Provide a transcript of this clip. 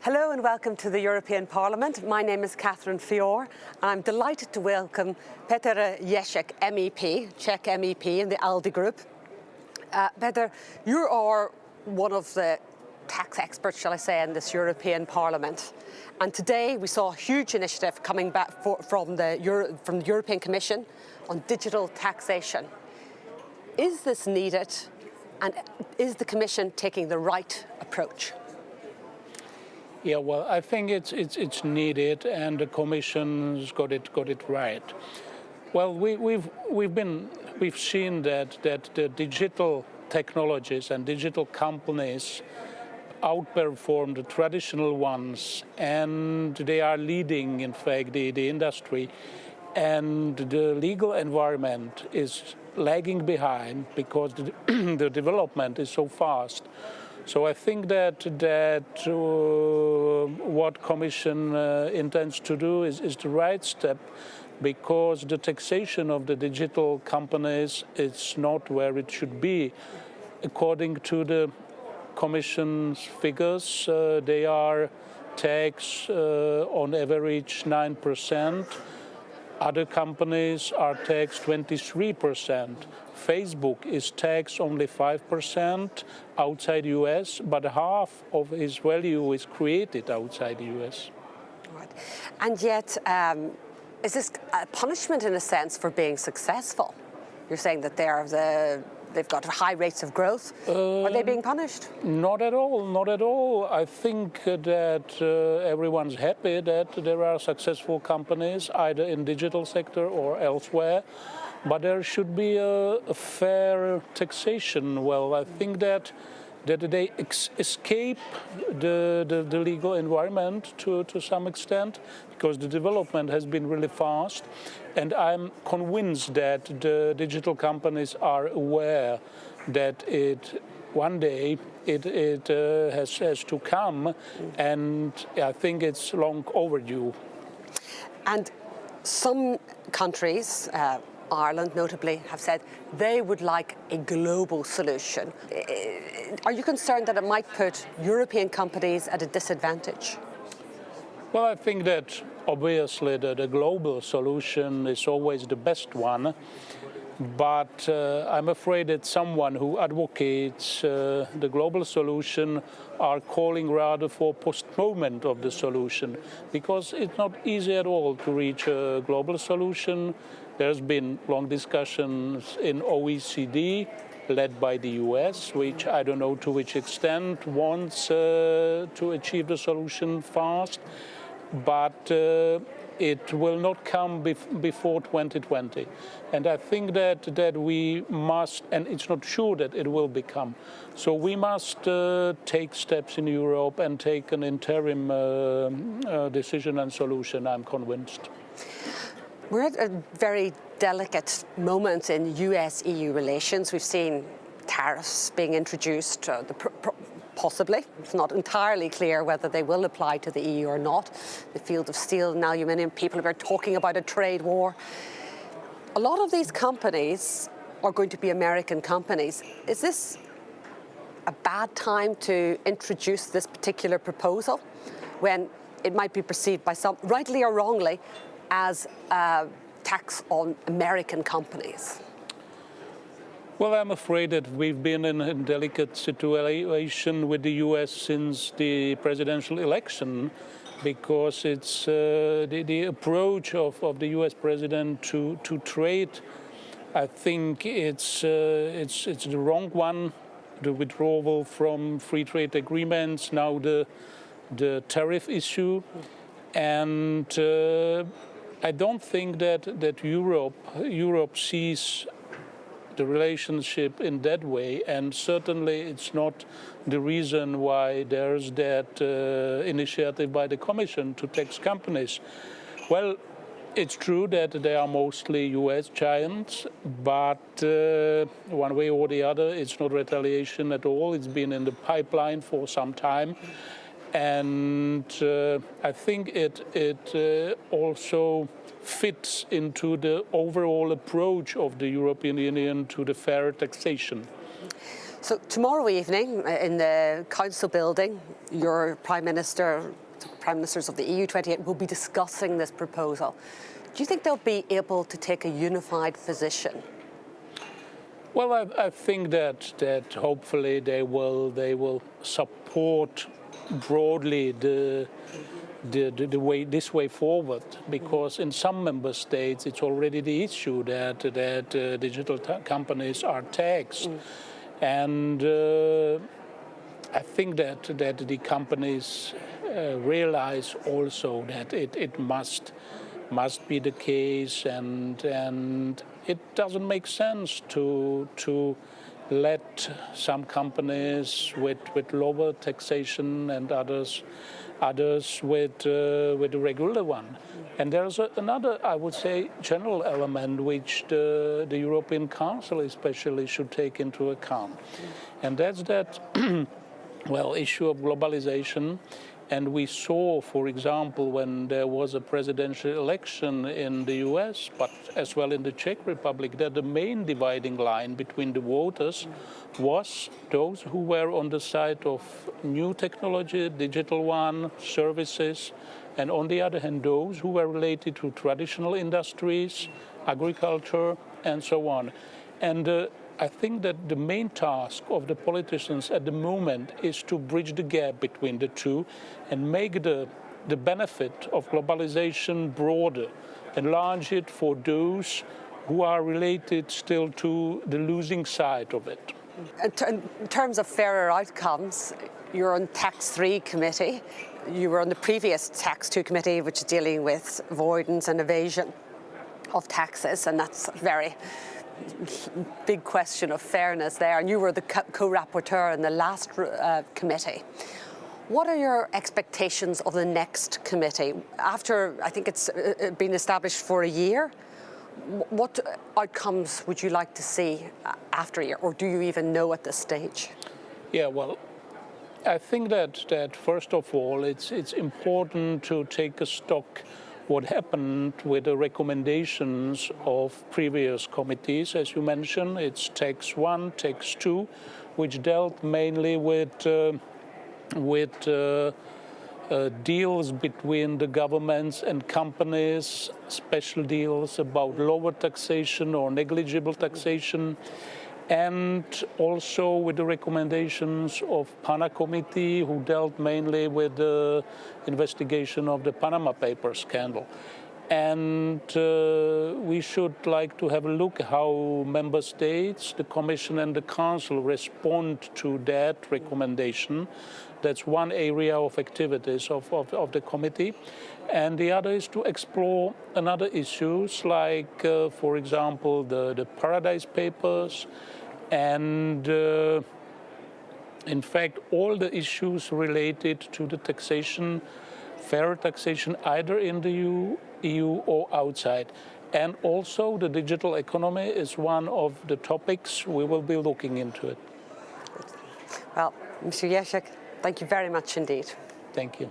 Hello and welcome to the European Parliament. My name is Catherine Fior and I'm delighted to welcome Petr Ježek MEP, Czech MEP in the ALDE group. Petr, you are one of the tax experts, shall I say, in this European Parliament. And today we saw a huge initiative coming back from the European Commission on digital taxation. Is this needed and is the Commission taking the right approach? Yeah, well, I think it's needed, and the Commission's got it right. Well, we've seen that the digital technologies and digital companies outperform the traditional ones, and they are leading, in fact, the industry, and the legal environment is lagging behind because the development is so fast. So I think that what Commission intends to do is the right step, because the taxation of the digital companies is not where it should be. According to the Commission's figures, they are taxed on average 9%. Other companies are taxed 23%. Facebook is taxed only 5% outside the US, but half of its value is created outside the US. Right. And yet, is this a punishment in a sense for being successful? You're saying that they've got high rates of growth. Are they being punished? Not at all, not at all. I think that everyone's happy that there are successful companies either in digital sector or elsewhere. But there should be a fair taxation. Well, I think that they escape the legal environment to some extent, because the development has been really fast. And I'm convinced that the digital companies are aware that one day it has to come, and I think it's long overdue. And some countries, Ireland notably, have said they would like a global solution. Are you concerned that it might put European companies at a disadvantage? Well, I think that obviously the global solution is always the best one, but I'm afraid that someone who advocates the global solution are calling rather for postponement of the solution, because it's not easy at all to reach a global solution. There's been long discussions in OECD, led by the US, which I don't know to which extent wants to achieve the solution fast, but it will not come before 2020. And I think that we must, and it's not sure that it will become. So we must take steps in Europe and take an interim decision and solution, I'm convinced. We're at a very delicate moment in US-EU relations. We've seen tariffs being introduced, possibly. It's not entirely clear whether they will apply to the EU or not. The field of steel and aluminium, people are talking about a trade war. A lot of these companies are going to be American companies. Is this a bad time to introduce this particular proposal when it might be perceived by some, rightly or wrongly, as a tax on American companies? Well, I'm afraid that we've been in a delicate situation with the US since the presidential election, because it's the approach of the US president to trade. I think it's the wrong one. The withdrawal from free trade agreements, now the tariff issue, and I don't think that Europe sees the relationship in that way, and certainly it's not the reason why there's that initiative by the Commission to tax companies. Well, it's true that they are mostly US giants, but one way or the other, it's not retaliation at all. It's been in the pipeline for some time. And I think it also fits into the overall approach of the European Union to the fair taxation. So tomorrow evening in the Council building, your Prime Minister, Prime Ministers of the EU 28 will be discussing this proposal. Do you think they'll be able to take a unified position? Well, I think that hopefully they will support broadly this way forward, because in some member states it's already the issue that digital companies are taxed, and I think that the companies realize also that it must be the case, and it doesn't make sense to let some companies with lower taxation and others with a regular one. And there's another, I would say, general element which the European Council especially should take into account, and that's that issue of globalization. And we saw, for example, when there was a presidential election in the US, but as well in the Czech Republic, that the main dividing line between the voters was those who were on the side of new technology, digital one, services, and on the other hand, those who were related to traditional industries, agriculture, and so on. And I think that the main task of the politicians at the moment is to bridge the gap between the two and make the benefit of globalization broader, enlarge it for those who are related still to the losing side of it. In terms of fairer outcomes, you're on Tax 3 committee. You were on the previous Tax 2 committee, which is dealing with avoidance and evasion of taxes, and that's very big question of fairness there, and you were the co-rapporteur in the last committee. What are your expectations of the next committee? After, I think it's been established for a year, what outcomes would you like to see after a year, or do you even know at this stage? Yeah, well, I think that first of all, it's important to take a stock what happened with the recommendations of previous committees. As you mentioned, it's Tax 1, Tax 2, which dealt mainly with deals between the governments and companies, special deals about lower taxation or negligible taxation, and also with the recommendations of PANA committee, who dealt mainly with the investigation of the Panama Papers scandal. And we should like to have a look how member states, the Commission and the Council respond to that recommendation. That's one area of activities of the committee. And the other is to explore another issues like, for example, the Paradise Papers, and in fact, all the issues related to the taxation, fair taxation, either in the EU or outside. And also the digital economy is one of the topics we will be looking into it. Well, Mr. Ježek, thank you very much indeed. Thank you.